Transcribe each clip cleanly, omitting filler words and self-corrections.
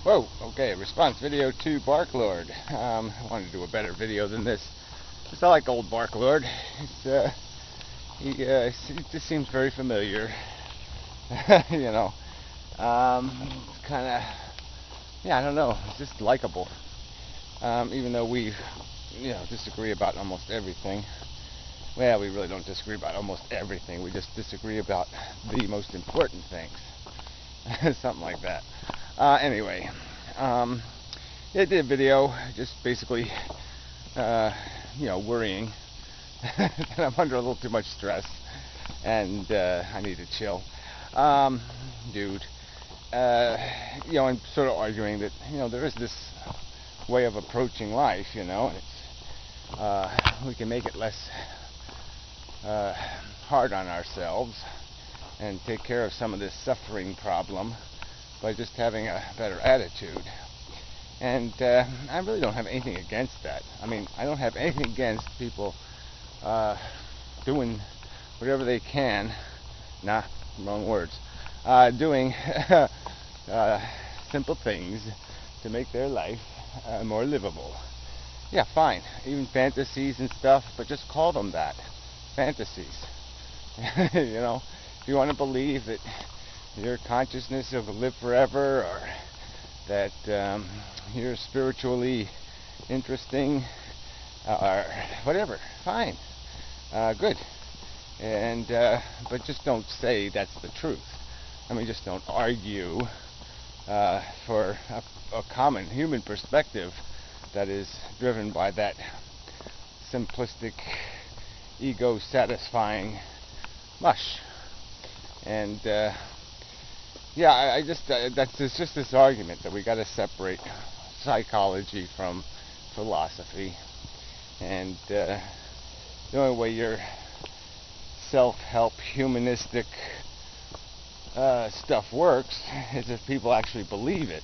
Whoa, okay, response video to barklord. I wanted to do a better video than this. Just I like old barklord. He just seems very familiar. You know, kind of, yeah, I don't know, it's just likable. Even though we, disagree about almost everything. Well, we really don't disagree about almost everything. We just disagree about the most important things. Something like that. Anyway, I did a video just basically, worrying that I'm under a little too much stress and I need to chill. Dude, I'm sort of arguing that, there is this way of approaching life, and it's, we can make it less hard on ourselves and take care of some of this suffering problem by just having a better attitude. And I really don't have anything against that. I mean, I don't have anything against people doing whatever they can, wrong words, doing simple things to make their life more livable. Yeah, fine, even fantasies and stuff, but just call them that, fantasies. If you want to believe that your consciousness will live forever, or that you're spiritually interesting, or whatever, fine, good. And but just don't say that's the truth. I mean, just don't argue for a common human perspective that is driven by that simplistic, ego-satisfying mush. And it's just this argument that we got to separate psychology from philosophy, and the only way your self-help humanistic stuff works is if people actually believe it.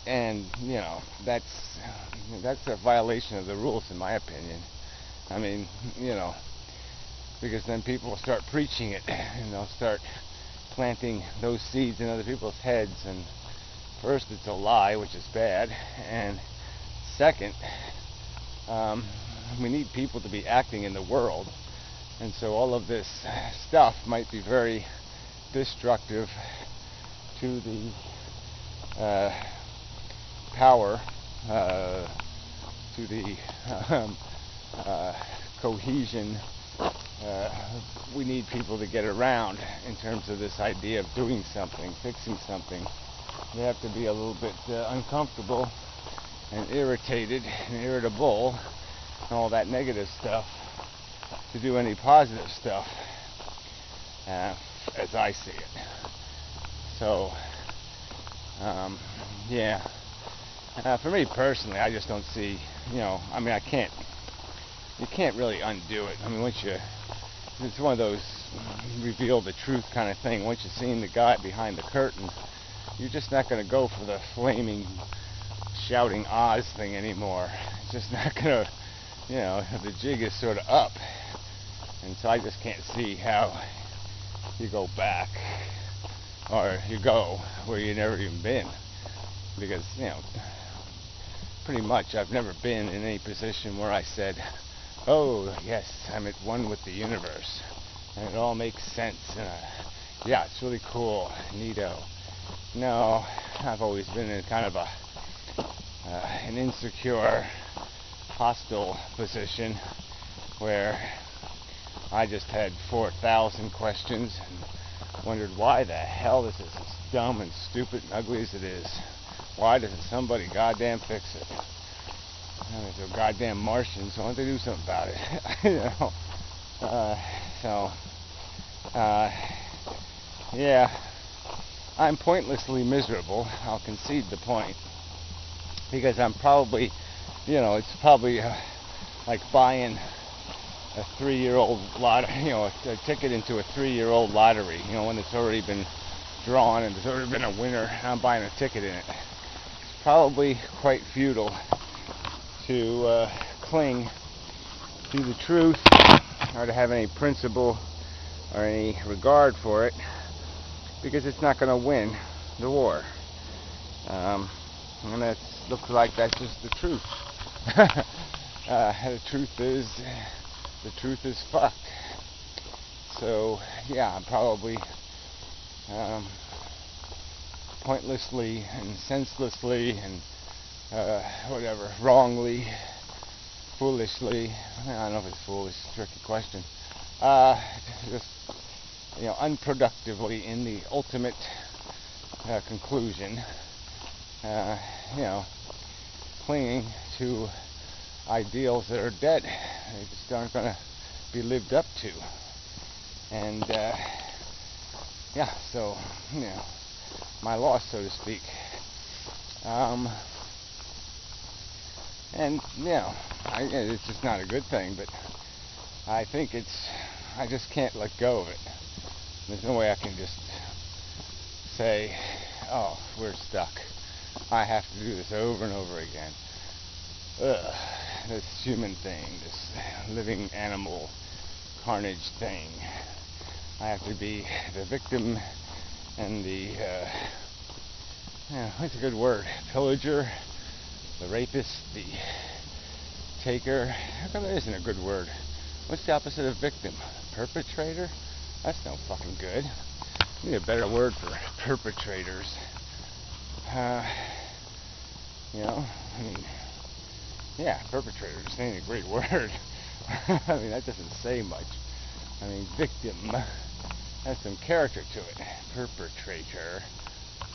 And that's a violation of the rules, in my opinion. I mean, because then people will start preaching it, and they'll start planting those seeds in other people's heads. And first, it's a lie, which is bad, and second, we need people to be acting in the world, and so all of this stuff might be very destructive to the power, to the cohesion we need people to get around in terms of this idea of doing something, fixing something. They have to be a little bit uncomfortable and irritated and irritable and all that negative stuff to do any positive stuff, as I see it. So, for me personally, I just don't see, you can't really undo it. I mean, it's one of those reveal the truth kind of thing. Once you've seen the guy behind the curtain, you're just not going to go for the flaming, shouting Oz thing anymore. It's just not going to, the jig is sort of up. And so I just can't see how you go back, or you go where you've never even been. Because, pretty much I've never been in any position where I said, oh, yes, I'm at one with the universe, and it all makes sense, and yeah, it's really cool, neato. No, I've always been in kind of an insecure, hostile position where I just had 4,000 questions and wondered why the hell this is as dumb and stupid and ugly as it is. Why doesn't somebody goddamn fix it? I mean, they're goddamn Martians, so why don't they do something about it? I'm pointlessly miserable. I'll concede the point, because I'm probably, it's probably like buying a 3-year-old lottery, a ticket into a 3-year-old lottery, when it's already been drawn and there's already been a winner. I'm buying a ticket in it. It's probably quite futile to cling to the truth, or to have any principle or any regard for it, because it's not going to win the war. And that looks like that's just the truth. The truth is fucked. So yeah, I'm probably pointlessly and senselessly and wrongly, foolishly. I don't know if it's foolish. It's a tricky question. Just unproductively in the ultimate conclusion. You know, clinging to ideals that are dead. They just aren't going to be lived up to. And yeah, so my loss, so to speak. And it's just not a good thing, but I think I just can't let go of it. There's no way I can just say, oh, we're stuck. I have to do this over and over again. Ugh, this human thing, this living animal carnage thing. I have to be the victim and the, what's a good word? Pillager, the rapist, the taker. How come that isn't a good word? What's the opposite of victim? Perpetrator? That's no fucking good. We need a better word for perpetrators. Perpetrators ain't a great word. I mean, that doesn't say much. I mean, victim has some character to it. Perpetrator,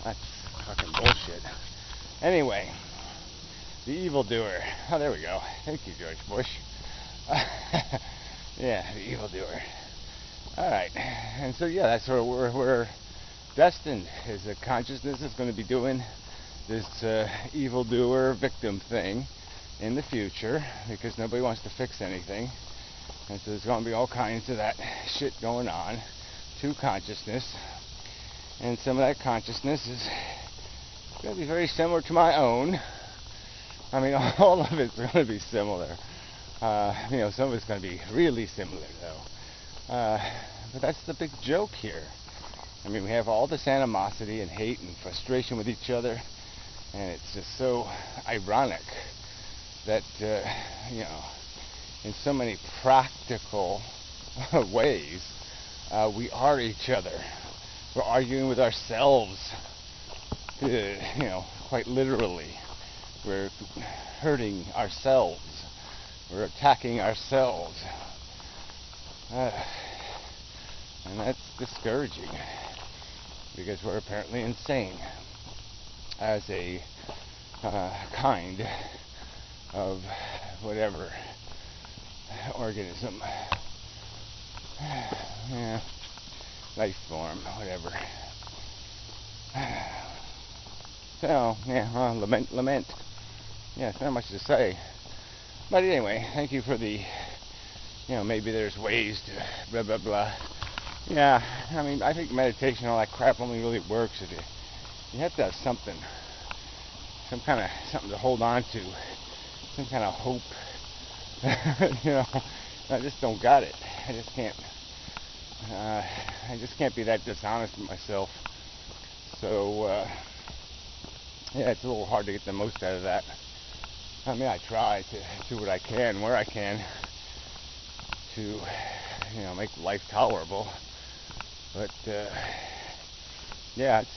that's fucking bullshit. Anyway, the evildoer. Oh, there we go. Thank you, George Bush. Yeah, the evildoer. Alright, and so that's where we're destined, is a consciousness is going to be doing this evildoer victim thing in the future, because nobody wants to fix anything. And so there's going to be all kinds of that shit going on to consciousness. And some of that consciousness is going to be very similar to my own. I mean, all of it's going to be similar. Some of it's going to be really similar, though. But that's the big joke here. I mean, we have all this animosity and hate and frustration with each other, and it's just so ironic that, in so many practical ways, we are each other. We're arguing with ourselves, quite literally. We're hurting ourselves. We're attacking ourselves. And that's discouraging, because we're apparently insane as a kind of whatever organism, life form, whatever. So, lament. Yeah, it's not much to say. But anyway, thank you for the, maybe there's ways to blah, blah, blah. Yeah, I mean, I think meditation and all that crap only really works if you have to have something, something to hold on to, some kind of hope. I just don't got it. I just can't be that dishonest with myself. So, it's a little hard to get the most out of that. I mean, I try to do what I can, where I can, to, make life tolerable. But,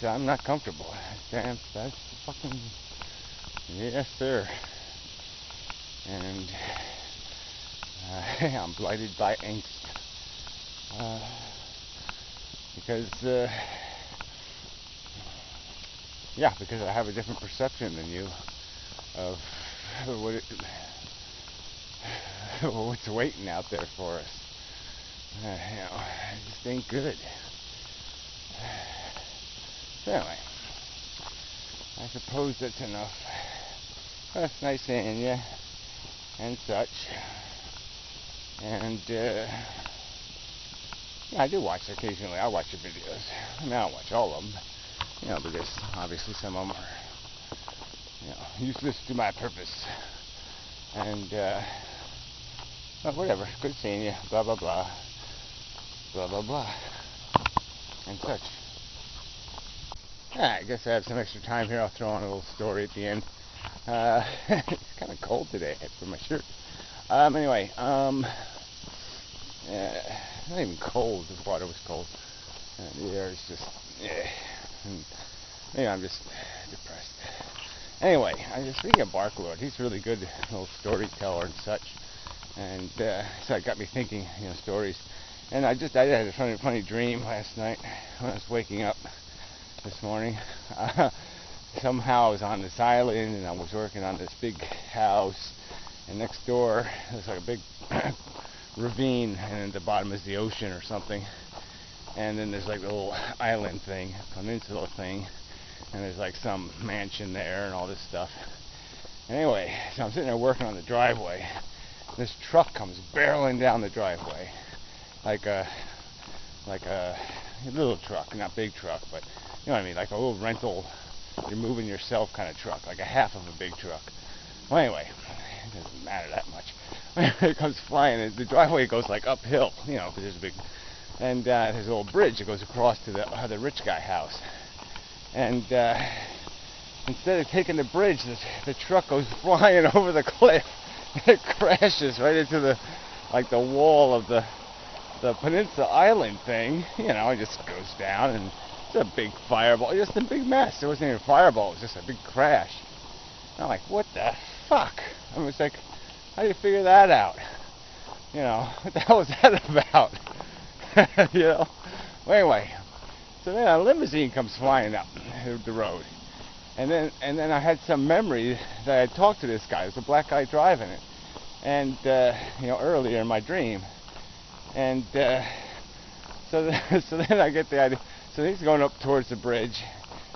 I'm not comfortable. That's fucking, yes, sir. And, I'm blighted by angst. Because I have a different perception than you of what's waiting out there for us. It just ain't good. So anyway, I suppose that's enough. Well, it's nice seeing you and such. And I do watch occasionally. I watch your videos. I mean, I don't watch all of them, because obviously some of them are, useless to my purpose. And whatever. Good seeing you. Blah blah blah. Blah blah blah. And such. I guess I have some extra time here. I'll throw on a little story at the end. It's kind of cold today for my shirt. Anyway, not even cold. The water was cold. The air is just, I'm just depressed. Anyway, I was speaking of barklord. He's really good, little storyteller and such. And so it got me thinking, stories. And I had a funny dream last night when I was waking up this morning. Somehow I was on this island and I was working on this big house, and next door there's like a big ravine, and at the bottom is the ocean or something. And then there's like a little island thing, peninsula thing, and there's like some mansion there and all this stuff. Anyway, so I'm sitting there working on the driveway. This truck comes barreling down the driveway, like a little truck, not big truck, but you know what I mean, like a little rental, you're moving yourself kind of truck, like a half of a big truck. Well, anyway, it doesn't matter that much. It comes flying, and the driveway goes like uphill, because there's a big, and there's a little bridge that goes across to the rich guy house. And instead of taking the bridge, the truck goes flying over the cliff. It crashes right into the wall of the peninsula island thing, it just goes down, and it's a big fireball, just a big mess. It wasn't even a fireball, it was just a big crash. And I'm like, what the fuck? I was like, how do you figure that out? What the hell was that about? Well, anyway, so then a limousine comes flying up the road. And then I had some memory that I had talked to this guy. It was a black guy driving it, and earlier in my dream. And so then I get the idea. So he's going up towards the bridge,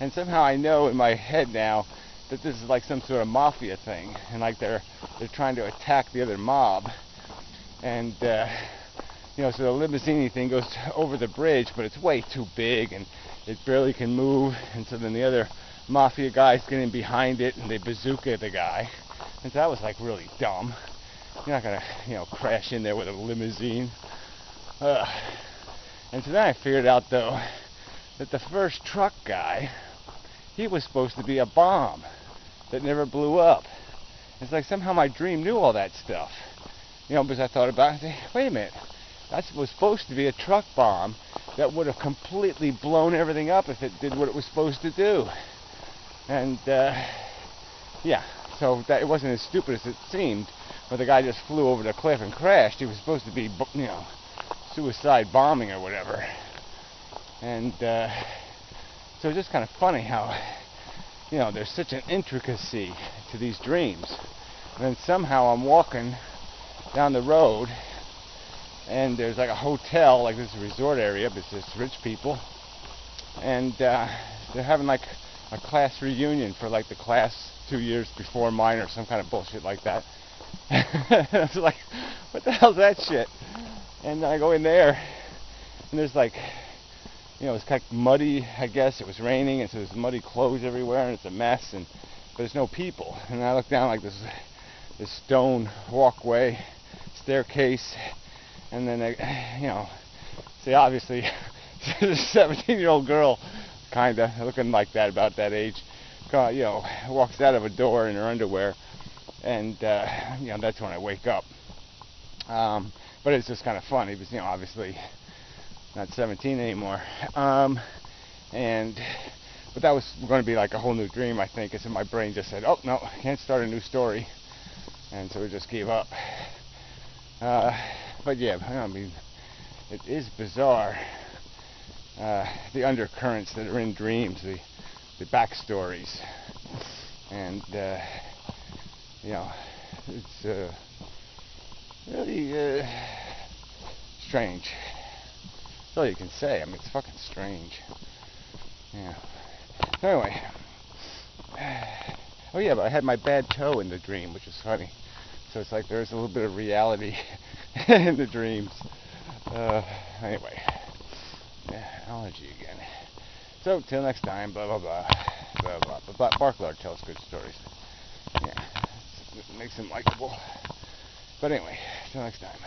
and somehow I know in my head now that this is like some sort of mafia thing, and like they're trying to attack the other mob. And so the limousine thing goes over the bridge, but it's way too big, and it barely can move. And so then the other mafia guys get in behind it, and they bazooka the guy. And so that was like really dumb. You're not gonna, crash in there with a limousine. And so then I figured out though that the first truck guy, he was supposed to be a bomb that never blew up. It's like somehow my dream knew all that stuff. Because I thought about it, and I said, wait a minute, that was supposed to be a truck bomb that would have completely blown everything up if it did what it was supposed to do. And so that it wasn't as stupid as it seemed, where the guy just flew over the cliff and crashed. He was supposed to be, suicide bombing or whatever. And so it's just kind of funny how, there's such an intricacy to these dreams. And then somehow I'm walking down the road, and there's like a hotel, like this resort area, but it's just rich people. And they're having like a class reunion for like the class 2 years before mine or some kind of bullshit like that. I was like, what the hell's that shit? And I go in there, and there's like, it's kind of muddy, I guess. It was raining, and so there's muddy clothes everywhere, and it's a mess, but there's no people. And I look down like this stone walkway, staircase, and then see, obviously, this 17-year-old girl, kinda looking like that, about that age, walks out of a door in her underwear, and that's when I wake up. But it's just kind of funny because obviously not 17 anymore. But that was going to be like a whole new dream, I think. And so my brain just said, oh no, can't start a new story, and so we just gave up. But yeah, I mean, it is bizarre, the undercurrents that are in dreams, the backstories, and it's really strange. That's all you can say. I mean, it's fucking strange. Yeah. So anyway, oh yeah, but I had my bad toe in the dream, which is funny. So it's like there's a little bit of reality in the dreams. Anyway, allergy again. So till next time, blah blah blah, blah blah. But barklord tells good stories. Yeah, it makes him likable. But anyway, till next time.